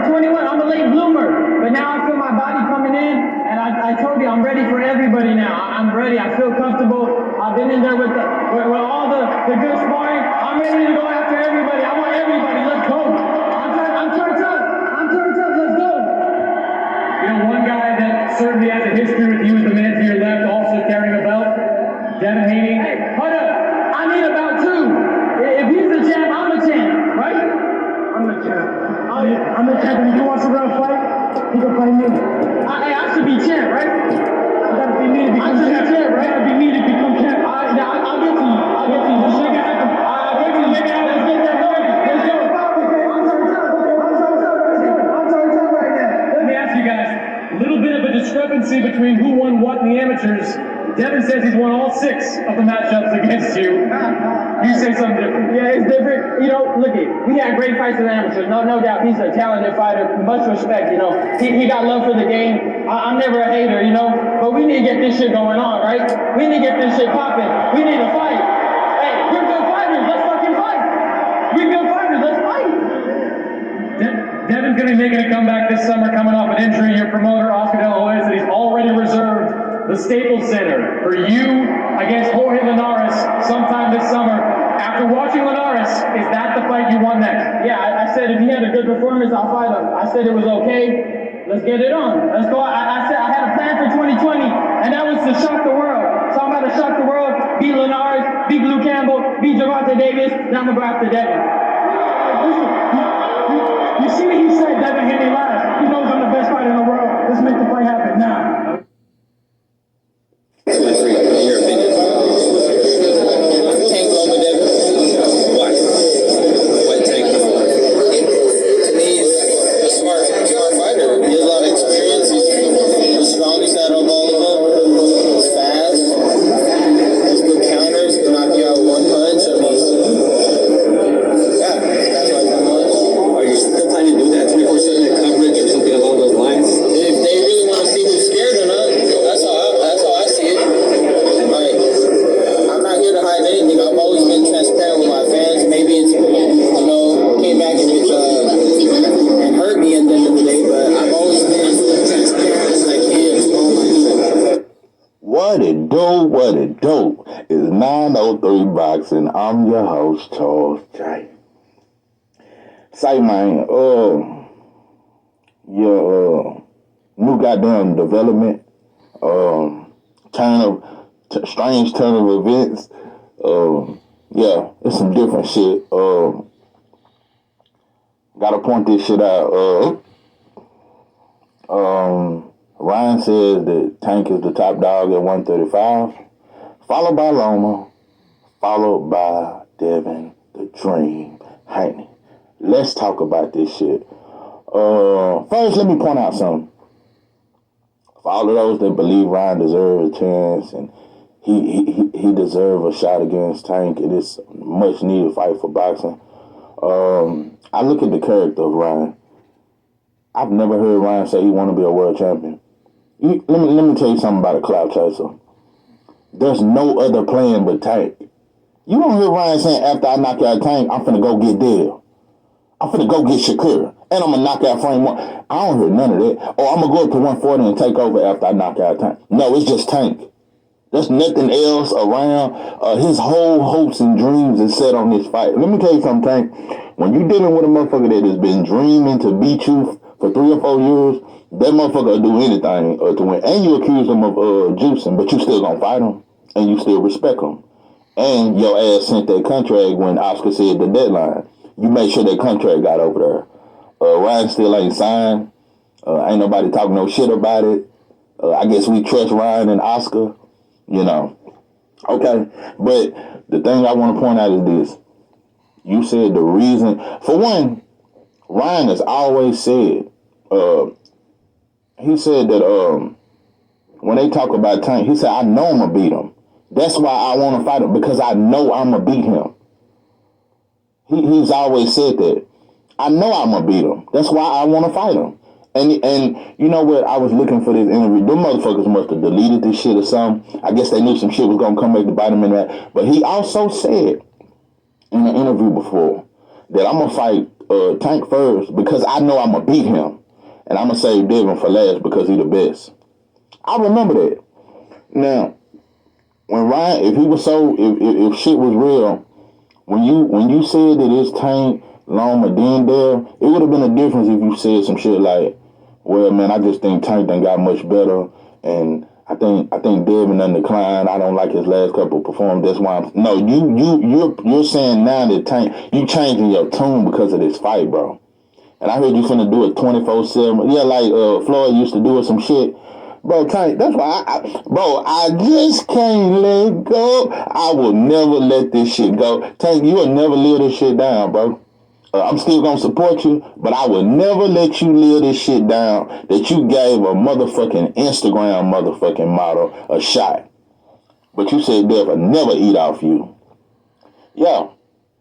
21, I'm a late bloomer, but now I feel my body coming in, and I told you I'm ready for everybody now. I'm ready. I feel comfortable. I've been in there with all the good sparring. I'm ready to go after everybody. I want everybody. Let's go. I'm turned up. Let's go. You know, one guy that certainly has a history with you is the man to your left, also carrying a belt, Devin Haney. Hey, hold up. I need a belt too. If he's the champ, I'm the champ, right? I'm the champ. Oh, yeah. I'm the champ. If he wants a real fight, he can fight me. I should be champ, right? I gotta be me to become champ. I should be champ, right? I gotta be me to become champ. I'll get to you. Let's make it happen. I'll get to you. Let's get that going. Let's go. I'm turned up right now. Let me ask you guys, a little bit of a discrepancy between who won what in the amateurs. Devin says he's won all 6 of the matchups against you. You say something different. Yeah, it's different. You know, look we had great fights in the amateurs. No doubt. He's a talented fighter. Much respect, you know. He got love for the game. I'm never a hater, you know. But we need to get this shit going on, right? We need to get this shit popping. We need to fight. Hey, we're good fighters. Let's fucking fight. We're good fighters. Let's fight. Devin's going to be making a comeback this summer coming off an injury. Your promoter, Oscar De La Hoya, said he's already reserved the Staples Center for you against Jorge Linares sometime this summer. After watching Linares, is that the fight you want next? Yeah, I said if he had a good performance, I'll fight him. I said it was okay. Let's get it on. Let's go. I said I had a plan for 2020, and that was to shock the world. So I'm about to shock the world, beat Linares, beat Blue Campbell, beat Gervonta Davis, now I'm going to go after Devin. You see what he said, Devin Haney last. He knows I'm the best fighter in the world. Let's make the fight happen now. In your opinion, Tank Loma Devin. Why? What Tank? To me, he's a smart fighter. He has a lot of experience. He's the strongest out of all of them. He's fast. Has good counters. Can knock you out with one punch. I mean, yeah, that's why I'm on. Are you still planning to do that 24/7 coverage or something along those lines? If they really want to see who's scared or not, that's how I see it. Like, I'm not here to hide anything. I've always been transparent with my fans. Maybe it's, came back and hurt me at the end of the day, but I've always been as transparent as I can to all my fans. What it do? It's 903 Boxing. I'm your host, Charles J. Say, man, your new goddamn development, strange turn of events, yeah, it's some different shit. Gotta point this shit out. Ryan says that Tank is the top dog at 135, followed by Loma, followed by Devin, the Dream, Haney. Let's talk about this shit. First, let me point out something. For all of those that believe Ryan deserves a chance and he deserves a shot against Tank, it is a much needed fight for boxing. I look at the character of Ryan. I've never heard Ryan say he want to be a world champion. Let me tell you something about a cloud chaser. There's no other plan but Tank. You don't hear Ryan saying, after I knock out Tank, I'm finna go get Dale. I'm finna go get Shakur. And I'm gonna knock out Frame 1. I don't hear none of that. Or I'm gonna go up to 140 and take over after I knock out Tank. No, it's just Tank. There's nothing else around. His whole hopes and dreams is set on this fight. Let me tell you something, Tank. When you're dealing with a motherfucker that has been dreaming to beat you for 3 or 4 years, that motherfucker will do anything to win. And you accuse him of juicing, but you still gonna fight him. And you still respect him. And your ass sent that contract when Oscar said the deadline. You made sure that contract got over there. Ryan still ain't signed. Ain't nobody talking no shit about it. I guess we trust Ryan and Oscar. Okay. But the thing I want to point out is this. You said the reason. For one, Ryan has always said, he said that when they talk about Tank, he said, I know I'm going to beat him. That's why I want to fight him, because I know I'm going to beat him. He's always said that. I know I'm going to beat him. That's why I want to fight him. And you know what? I was looking for this interview. Them motherfuckers must have deleted this shit or something. I guess they knew some shit was going to come back to bite him in that. But he also said in an interview before that I'm going to fight Tank first because I know I'm going to beat him. And I'm going to save Devin for last because he the best. I remember that. Now, when Ryan, if he was if shit was real, when you said that it's Tank, Loma, then Dale, it would have been a difference if you said some shit like, well, man, I just think Tank done got much better, and I think Devin done declined. I don't like his last couple of performances. That's why I'm... No, you're saying now that Tank, you changing your tune because of this fight, bro. And I heard you finna do it 24/7. Yeah, like Floyd used to do it some shit. Bro, Tank, that's why I just can't let go. I will never let this shit go. Tank, you will never live this shit down, bro. I'm still gonna support you, but I will never let you live this shit down that you gave a motherfucking Instagram motherfucking model a shot. But you said they'll never eat off you. Yeah,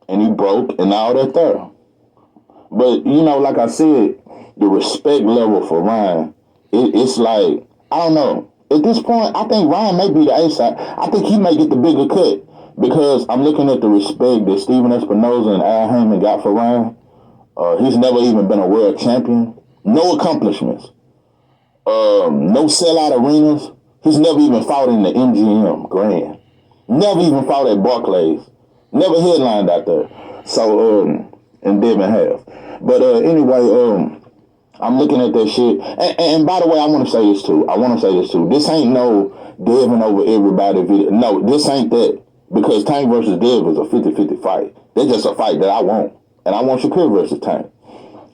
and he broke and all that there. But, you know, like I said, the respect level for Ryan, it's like, I don't know. At this point, I think Ryan may be the A-side. I think he may get the bigger cut because I'm looking at the respect that Steven Espinoza and Al Haney got for Ryan. He's never even been a world champion. No accomplishments. No sellout arenas. He's never even fought in the MGM Grand. Never even fought at Barclays. Never headlined out there. So, and Devin have. But anyway, I'm looking at that shit. And by the way, I want to say this too. This ain't no Devin over everybody video. No, this ain't that. Because Tank versus Dev is a 50-50 fight. That's just a fight that I want. And I want Shakur versus Tank.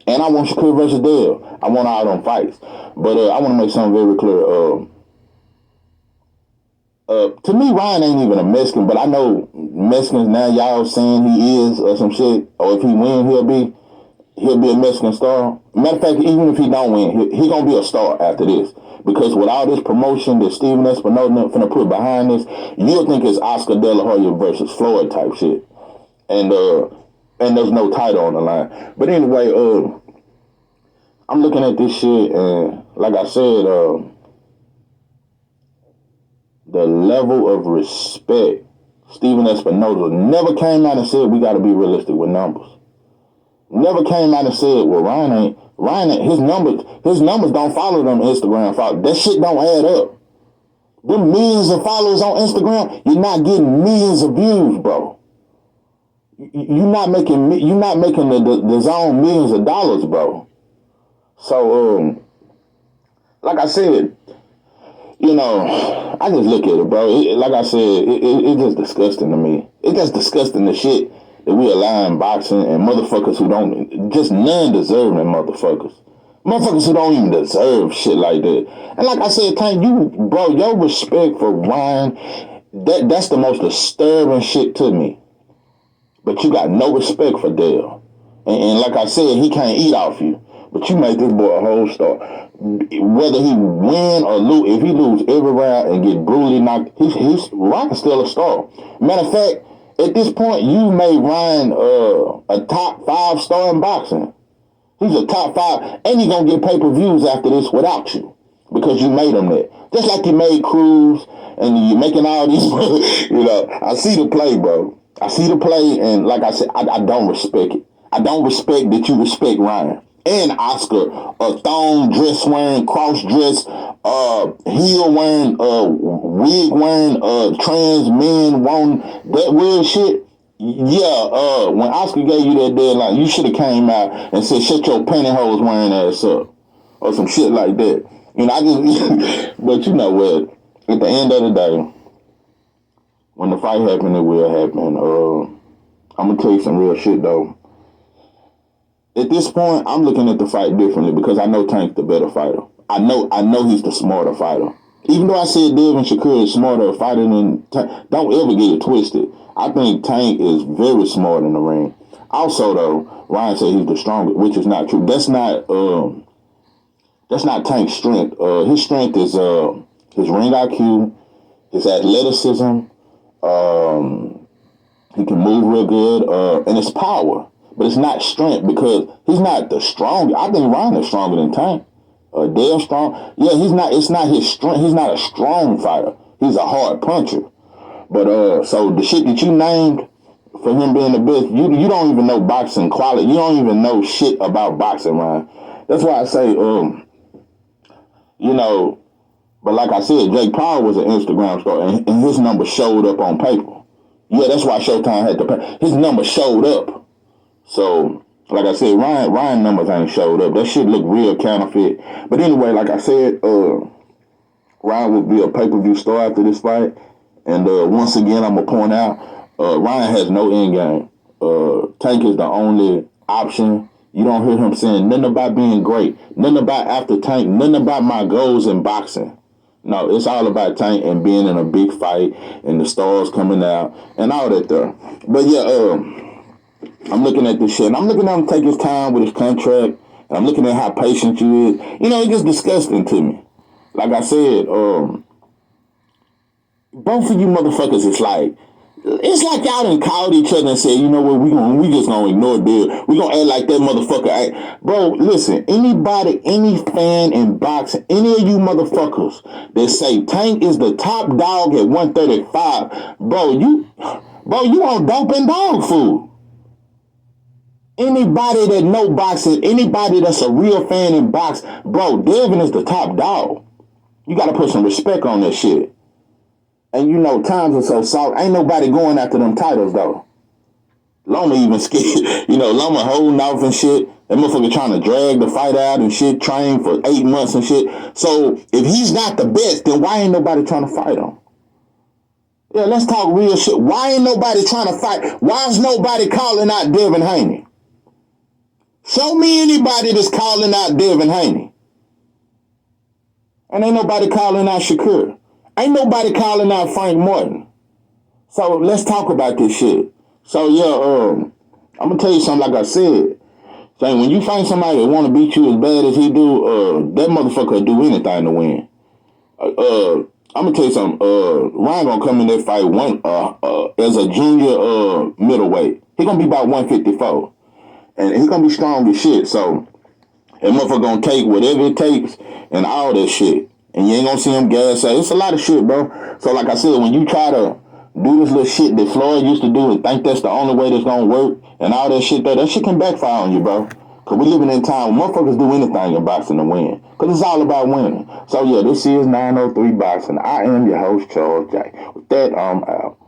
And I want Shakur versus Dev. I want all them fights. But I want to make something very clear. To me, Ryan ain't even a Mexican, but I know Mexicans now, y'all saying he is or some shit, or if he win, he'll be a Mexican star. Matter of fact, even if he don't win, he gonna be a star after this. Because with all this promotion that Steven Espinoza finna put behind this, you'll think it's Oscar De La Hoya versus Floyd type shit. And there's no title on the line. But anyway, I'm looking at this shit, and like I said, the level of respect, Steven Espinoza never came out and said we got to be realistic with numbers. Never came out and said, well, Ryan ain't, his numbers don't follow them Instagram followers. That shit don't add up. Them millions of followers on Instagram, you're not getting millions of views, bro. You're not making the zone millions of dollars, bro. So, like I said, you know, I just look at it, bro. Like I said, it's just disgusting to me. It's just disgusting the shit that we allow in boxing and motherfuckers who don't, just non-deserving motherfuckers. Motherfuckers who don't even deserve shit like that. And like I said, Tank, your respect for Ryan, that's the most disturbing shit to me. But you got no respect for Dale. And like I said, he can't eat off you. But you make this boy a whole star. Whether he win or lose, if he lose every round and get brutally knocked, Ryan's still a star. Matter of fact, at this point, you made Ryan a top 5 star in boxing. He's a top 5, and he's gonna get pay-per-views after this without you because you made him that. Just like you made Cruz, and you're making all these. You know, I see the play, bro. I see the play, and like I said, I don't respect it. I don't respect that you respect Ryan. And Oscar, thong dress wearing, cross dress, heel wearing, wig wearing, trans men wanting that weird shit. Yeah, when Oscar gave you that deadline, you should have came out and said, shut your pantyhose wearing ass up. Or some shit like that. You know, I just, but you know what? At the end of the day, when the fight happens, it will happen. I'm gonna tell you some real shit though. At this point, I'm looking at the fight differently because I know Tank's the better fighter. I know he's the smarter fighter. Even though I said Devin Shakur is smarter fighter than Tank, don't ever get it twisted. I think Tank is very smart in the ring. Also, though, Ryan said he's the strongest, which is not true. That's not Tank's strength. His strength is his ring IQ, his athleticism. He can move real good, and his power. But it's not strength because he's not the strongest. I think Ryan is stronger than Tank. Dale strong. Yeah, it's not his strength. He's not a strong fighter. He's a hard puncher. But so the shit that you named, for him being the best, you don't even know boxing quality. You don't even know shit about boxing, Ryan. That's why I say, but like I said, Jake Paul was an Instagram star, and his number showed up on paper. Yeah, that's why Showtime had to pay. His number showed up. So, like I said, Ryan numbers ain't showed up. That shit look real counterfeit. But anyway, like I said, Ryan will be a pay-per-view star after this fight. And once again, I'm going to point out, Ryan has no end game. Tank is the only option. You don't hear him saying nothing about being great, nothing about after Tank, nothing about my goals in boxing. No, it's all about Tank and being in a big fight and the stars coming out and all that there. But yeah, I'm looking at this shit and I'm looking at him take his time with his contract and I'm looking at how patient you is. You know, it gets disgusting to me. Like I said, both of you motherfuckers is like, it's like y'all done called each other and said, you know what, we just gonna ignore Bill. We gonna act like that motherfucker ain't. Bro, listen, anybody, any fan in boxing, any of you motherfuckers that say Tank is the top dog at 135, bro, you on dope and dog food. Anybody that know boxing, anybody that's a real fan in boxing, bro, Devin is the top dog. You gotta put some respect on that shit. And you know, times are so soft. Ain't nobody going after them titles, though. Loma even scared. You know, Loma holding off and shit. That motherfucker trying to drag the fight out and shit, train for 8 months and shit. So, if he's not the best, then why ain't nobody trying to fight him? Yeah, let's talk real shit. Why ain't nobody trying to fight? Why is nobody calling out Devin Haney? Show me anybody that's calling out Devin Haney. And ain't nobody calling out Shakur. Ain't nobody calling out Frank Martin. So let's talk about this shit. So yeah, I'm gonna tell you something like I said. Saying when you find somebody that wanna beat you as bad as he do, that motherfucker will do anything to win. I'm gonna tell you something. Ryan gonna come in that fight as a junior middleweight. He gonna be about 154. And he gonna be strong as shit. So that motherfucker gonna take whatever it takes and all that shit. And you ain't gonna see him gas out. It's a lot of shit, bro. So like I said, when you try to do this little shit that Floyd used to do and think that's the only way that's gonna work and all that shit there, that shit can backfire on you, bro. Cause we living in a time where motherfuckers do anything in boxing to win. Cause it's all about winning. So yeah, this is 903 Boxing. I am your host, Charles J. With that, I'm out.